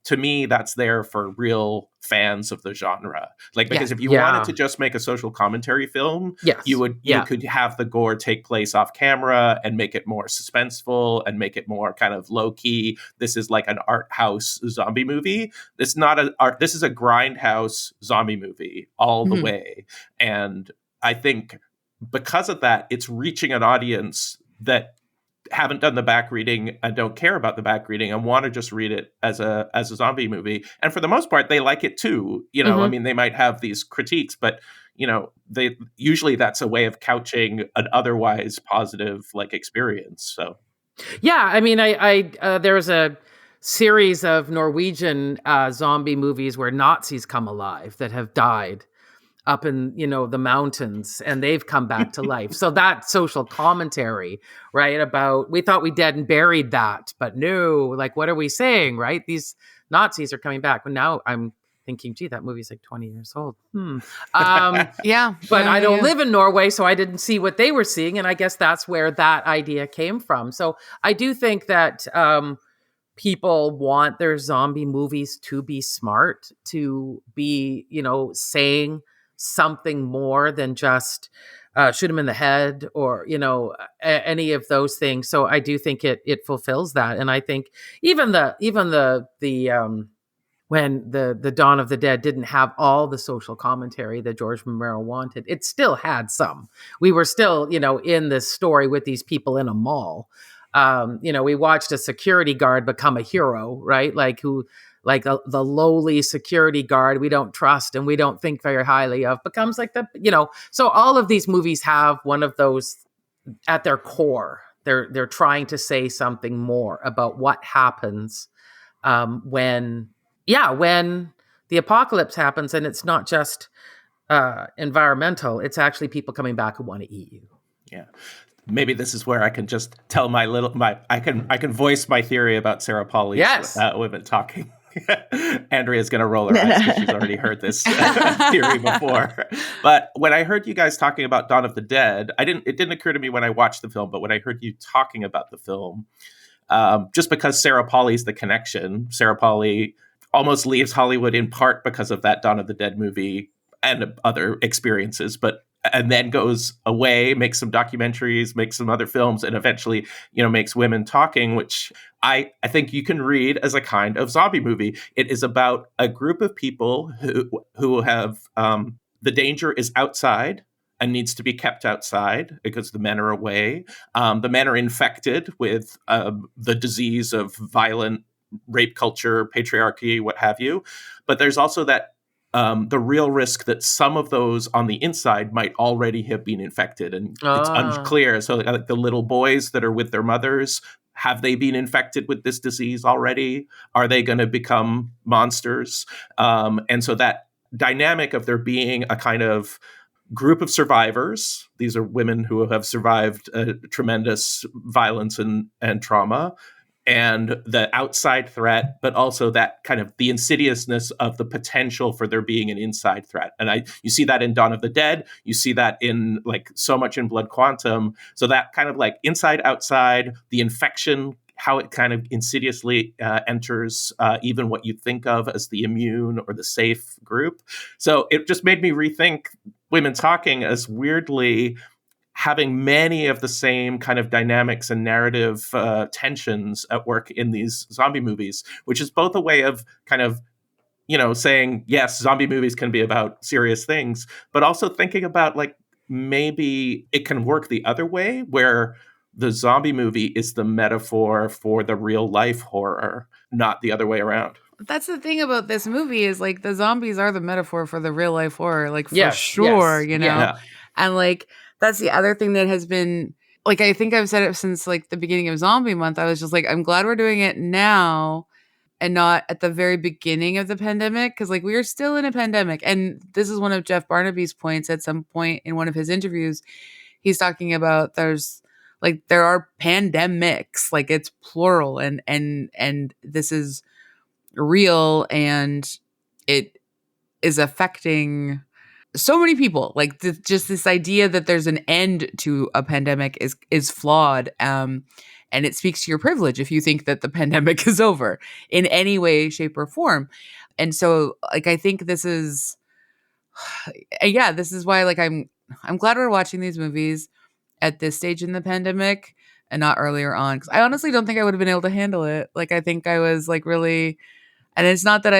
to me, that's there for real fans of the genre. Like, because if you wanted to just make a social commentary film, you could have the gore take place off camera and make it more suspenseful and make it more kind of low key. This is like an art house zombie movie. This is a grindhouse zombie movie all the way. And I think because of that, it's reaching an audience that haven't done the back reading and don't care about the back reading and want to just read it as a zombie movie. And for the most part, they like it too. I mean, they might have these critiques, but they usually that's a way of couching an otherwise positive like experience. So, yeah, I mean, there was a series of Norwegian zombie movies where Nazis come alive that have died up in, the mountains, and they've come back to life. So that social commentary, right, about, we thought we dead and buried that, but no, like, what are we saying, right? These Nazis are coming back. But now I'm thinking, gee, that movie's like 20 years old. But I don't live in Norway, so I didn't see what they were seeing. And I guess that's where that idea came from. So I do think that people want their zombie movies to be smart, to be, saying something more than just shoot him in the head, or any of those things. So I do think it fulfills that, and I think even the when the Dawn of the Dead didn't have all the social commentary that George Romero wanted, it still had some. We were still in this story with these people in a mall. We watched a security guard become a hero, right? The lowly security guard we don't trust and we don't think very highly of becomes so all of these movies have one of those at their core. They're trying to say something more about what happens when the apocalypse happens, and it's not just environmental, it's actually people coming back who want to eat you. Yeah. Maybe this is where I can just tell I can voice my theory about Sarah Polley's women talking. Andrea's going to roll her eyes because she's already heard this theory before. But when I heard you guys talking about Dawn of the Dead, it didn't occur to me when I watched the film, but when I heard you talking about the film, just because Sarah Polley's the connection, Sarah Polley almost leaves Hollywood in part because of that Dawn of the Dead movie and other experiences, and then goes away, makes some documentaries, makes some other films, and eventually, makes Women Talking, which I think you can read as a kind of zombie movie. It is about a group of people who have the danger is outside and needs to be kept outside because the men are away. The men are infected with the disease of violent rape culture, patriarchy, what have you. But there's also that the real risk that some of those on the inside might already have been infected, and it's unclear. So the little boys that are with their mothers, have they been infected with this disease already? Are they going to become monsters? And so that dynamic of there being a kind of group of survivors, these are women who have survived tremendous violence and trauma, and the outside threat, but also that kind of the insidiousness of the potential for there being an inside threat. And you see that in Dawn of the Dead. You see that in so much in Blood Quantum. So that kind of inside, outside, the infection, how it kind of insidiously enters even what you think of as the immune or the safe group. So it just made me rethink Women Talking as weirdly having many of the same kind of dynamics and narrative tensions at work in these zombie movies, which is both a way of kind of, saying, yes, zombie movies can be about serious things, but also thinking about maybe it can work the other way, where the zombie movie is the metaphor for the real life horror, not the other way around. That's the thing about this movie is the zombies are the metaphor for the real life horror, sure, Yeah. And that's the other thing that has been, I think I've said it since the beginning of Zombie Month. I was just I'm glad we're doing it now and not at the very beginning of the pandemic, because we are still in a pandemic. And this is one of Jeff Barnaby's points at some point in one of his interviews. He's talking about there are pandemics, it's plural, and this is real, and it is affecting so many people. Just this idea that there's an end to a pandemic is flawed, and it speaks to your privilege if you think that the pandemic is over in any way, shape, or form. And so I think this is this is why I'm glad we're watching these movies at this stage in the pandemic and not earlier on, because I honestly don't think I would have been able to handle it. I think I was really, and it's not that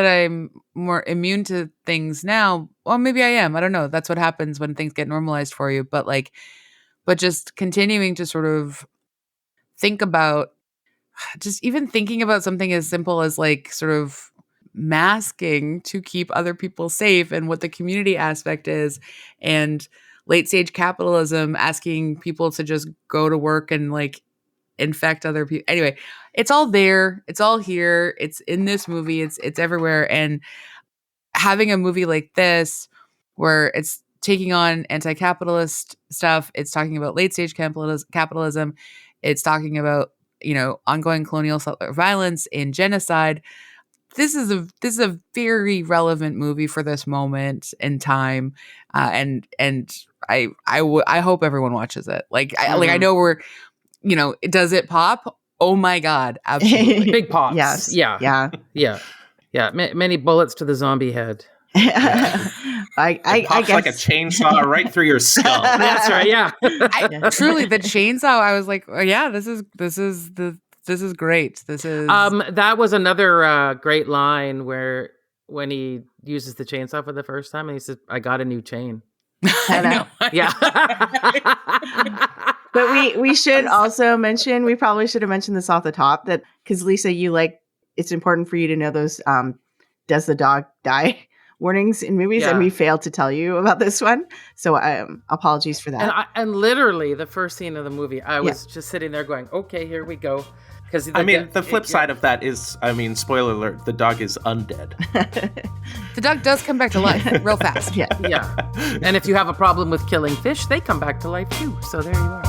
I'm more immune to things now. Well, maybe I am. I don't know. That's what happens when things get normalized for you. But but just continuing to sort of think about, just even thinking about something as simple as sort of masking to keep other people safe, and what the community aspect is, and late stage capitalism asking people to just go to work and infect other people. Anyway, it's all there. It's all here. It's in this movie. It's everywhere. And having a movie like this, where it's taking on anti-capitalist stuff, it's talking about late stage capitalism. It's talking about, ongoing colonial settler violence and genocide. This is a very relevant movie for this moment in time. And I hope everyone watches it. I know we're, does it pop? Oh my God. Absolutely. Big pops. Yes. Yeah. Many bullets to the zombie head. I pops guess like a chainsaw right through your skull. That's right. Yeah. Truly, the chainsaw. I was like, oh, yeah, this is great. This is That was another great line where when he uses the chainsaw for the first time and he says, "I got a new chain." I know. Yeah. But we should also mention, we probably should have mentioned this off the top, that because Lisa, it's important for you to know those does the dog die warnings in movies, and we failed to tell you about this one. So apologies for that. And literally the first scene of the movie, I was just sitting there going, okay, here we go. Because the flip side of that is, spoiler alert, the dog is undead. The dog does come back to life real fast. Yeah. And if you have a problem with killing fish, they come back to life too. So there you are.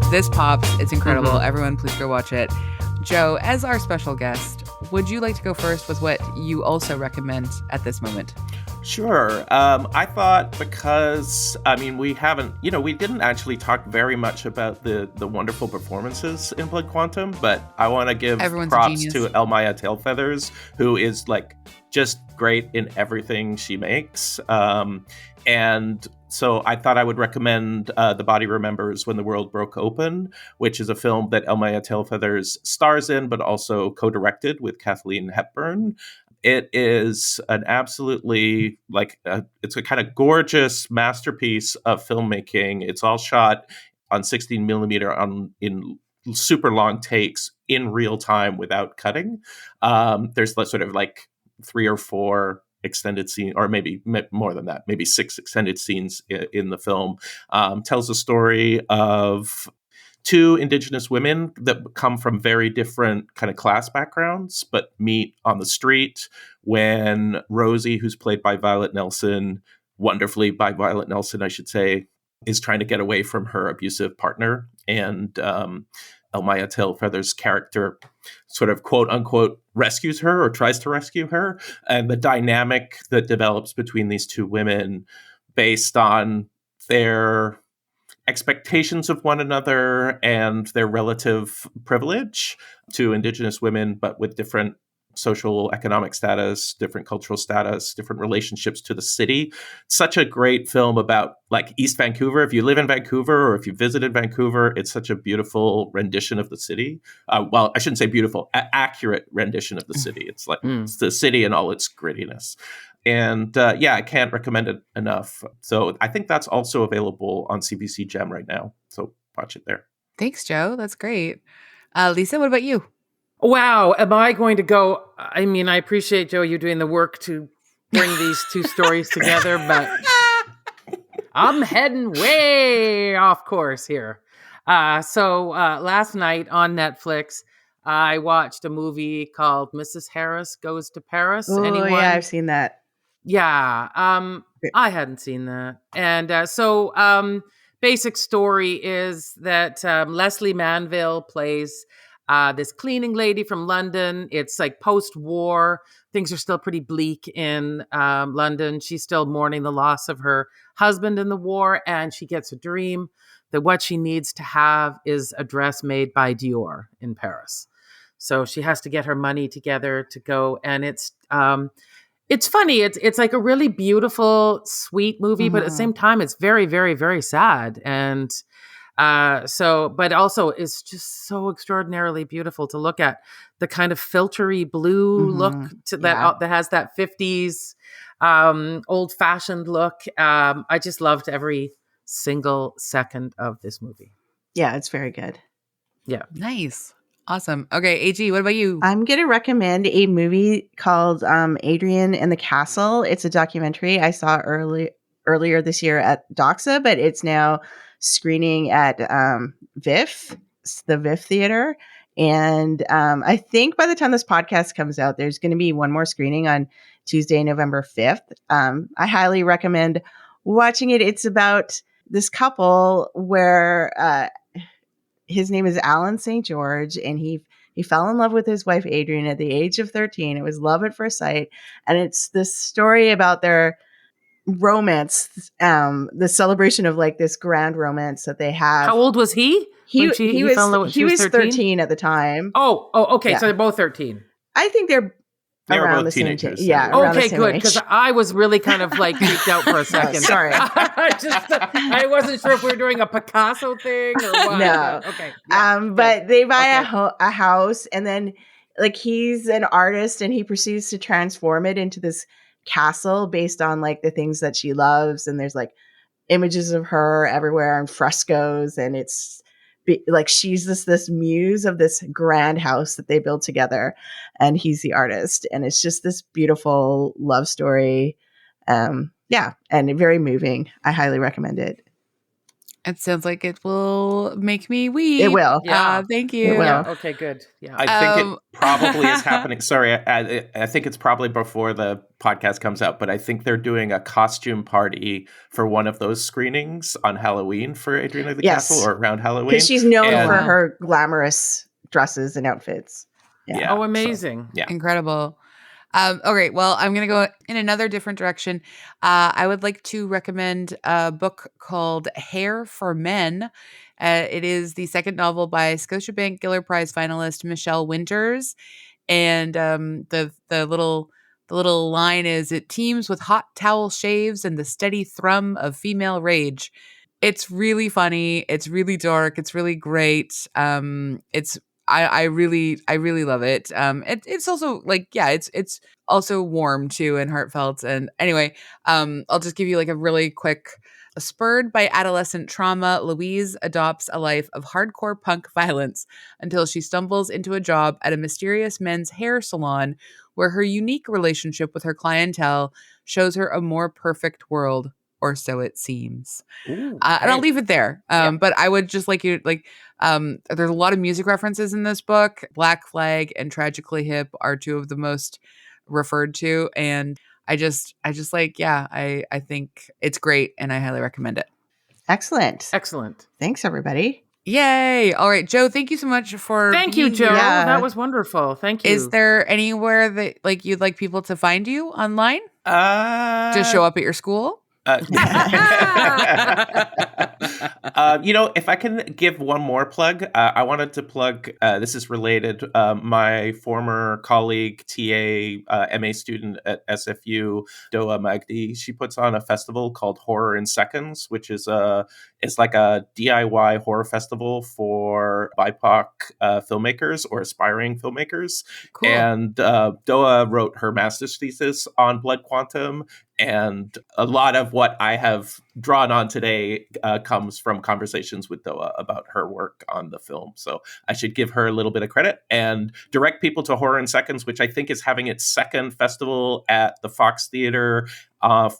This pops. It's incredible. Mm-hmm. Everyone, please go watch it. Joe, as our special guest, would you like to go first with what you also recommend at this moment? Sure. I thought because, we didn't actually talk very much about the wonderful performances in Blood Quantum, but I want to give props to Elmaya Tailfeathers, who is just great in everything she makes. And so I thought I would recommend The Body Remembers When the World Broke Open, which is a film that Elmaya Tailfeathers stars in, but also co-directed with Kathleen Hepburn. It is an absolutely it's a kind of gorgeous masterpiece of filmmaking. It's all shot on 16 millimeter in super long takes in real time without cutting. There's sort of 3 or 4 extended scene, or maybe more than that, maybe 6 extended scenes in the film. Tells a story of 2 Indigenous women that come from very different kind of class backgrounds, but meet on the street when Rosie, who's played by Violet Nelson, wonderfully by Violet Nelson, I should say, is trying to get away from her abusive partner. And Elmaya Tailfeathers' character sort of quote unquote rescues her or tries to rescue her. And the dynamic that develops between these 2 women based on their expectations of one another and their relative privilege, to Indigenous women, but with different social economic status, different cultural status, different relationships to the city. Such a great film about East Vancouver. If you live in Vancouver or if you visited Vancouver, it's such a beautiful rendition of the city. Well, I shouldn't say beautiful, accurate rendition of the city. It's it's the city in all its grittiness. And I can't recommend it enough. So I think that's also available on CBC Gem right now. So watch it there. Thanks, Joe. That's great. Lisa, what about you? Wow. Am I going to go? I appreciate, Joe, you doing the work to bring these 2 stories together, but I'm heading way off course here. So last night on Netflix, I watched a movie called Mrs. Harris Goes to Paris. Oh, Anyone? Yeah, I've seen that. Yeah. I hadn't seen that. And so basic story is that Leslie Manville plays this cleaning lady from London. It's post-war. Things are still pretty bleak in London. She's still mourning the loss of her husband in the war, and she gets a dream that what she needs to have is a dress made by Dior in Paris. So she has to get her money together to go, and it's funny. It's a really beautiful, sweet movie, but at the same time, it's very, very, very sad. And but also it's just so extraordinarily beautiful to look at. The kind of filtery blue look that has that 50s old-fashioned look. I just loved every single second of this movie. Yeah, it's very good. Yeah. Nice. Awesome. Okay, AG, what about you? I'm going to recommend a movie called Adrian and the Castle. It's a documentary I saw earlier this year at Doxa, but it's now screening at VIF, the VIF Theater. And I think by the time this podcast comes out, there's going to be one more screening on Tuesday, November 5th. I highly recommend watching it. It's about this couple where his name is Alan St. George, and he fell in love with his wife, Adrian, at the age of 13. It was love at first sight. And it's this story about their romance, the celebration of like this grand romance that they have. How old was he? He was 13 at the time. Oh, okay. Yeah. So they're both 13. I think they're around the same age. Yeah. Okay, good. Because I was really kind of like freaked out for a second. Sorry. I wasn't sure if we were doing a Picasso thing or what. No. Okay. Yeah. But they buy a house, and then like he's an artist, and he proceeds to transform it into this castle based on like the things that she loves. And there's like images of her everywhere and frescoes, and it's like she's this muse of this grand house that they build together, and he's the artist, and it's just this beautiful love story. And very moving. I highly recommend it. It sounds like it will make me weep. It will. Yeah, thank you. It will. Yeah, okay, good. Yeah, I think it probably is happening. Sorry, I think it's probably before the podcast comes out, but I think they're doing a costume party for one of those screenings on Halloween for Adriana the Castle, or around Halloween. Because she's known for her glamorous dresses and outfits. Yeah. Oh, amazing. So, incredible. Okay, well, I'm going to go in another different direction. I would like to recommend a book called Hair for Men. It is the second novel by Scotiabank Giller Prize finalist Michelle Winters. And the little line is, it teems with hot towel shaves and the steady thrum of female rage. It's really funny. It's really dark. It's really great. I really love it. It's also like, it's also warm too and heartfelt. And anyway, I'll just give you like a really quick. Spurred by adolescent trauma, Louise adopts a life of hardcore punk violence until she stumbles into a job at a mysterious men's hair salon where her unique relationship with her clientele shows her a more perfect world, or so it seems. Ooh, and I'll leave it there. But I would just like you, there's a lot of music references in this book. Black Flag and Tragically Hip are two of the most referred to. And I think it's great, and I highly recommend it. Excellent. Thanks, everybody. Yay. All right, Joe, thank you so much for Thank you, Joe. Yeah. That was wonderful. Thank you. Is there anywhere that like you'd like people to find you online? Just show up at your school? If I can give one more plug, I wanted to plug, this is related, my former colleague, TA, MA student at SFU, Doa Magdi, she puts on a festival called Horror in Seconds, which is it's like a DIY horror festival for BIPOC filmmakers or aspiring filmmakers. Cool. And Doa wrote her master's thesis on Blood Quantum, and a lot of what I have drawn on today comes from conversations with Doa about her work on the film. So I should give her a little bit of credit and direct people to Horror in Seconds, which I think is having its second festival at the Fox Theater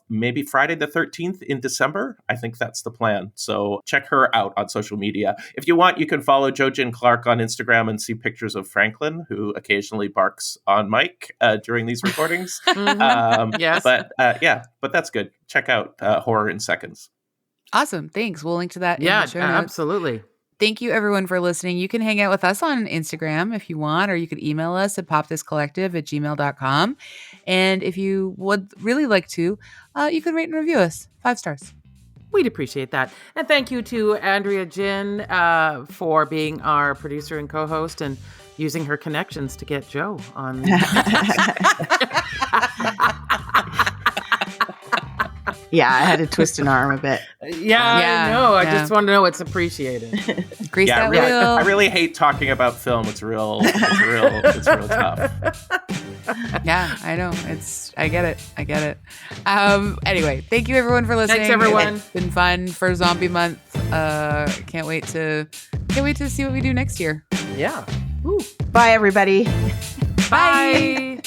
maybe Friday the 13th in December. I think that's the plan. So check her out on social media. If you want, you can follow Jo Gin Clark on Instagram and see pictures of Franklin, who occasionally barks on mic during these recordings. Yes. But that's good. Check out Horror in Seconds. Awesome. Thanks. We'll link to that in the show notes. Absolutely. Thank you, everyone, for listening. You can hang out with us on Instagram if you want, or you could email us at popthiscollective@gmail.com. And if you would really like to, you could rate and review us 5 stars. We'd appreciate that. And thank you to Andrea Gin for being our producer and co-host and using her connections to get Joe on. Yeah, I had to twist an arm a bit. Yeah, I know. I just want to know it's appreciated. Grease that wheel. I really hate talking about film. It's real tough. Yeah, I know. I get it. Anyway, thank you everyone for listening. Thanks everyone. It's been fun for Zombie Month. Can't wait to see what we do next year. Yeah. Bye everybody. Bye.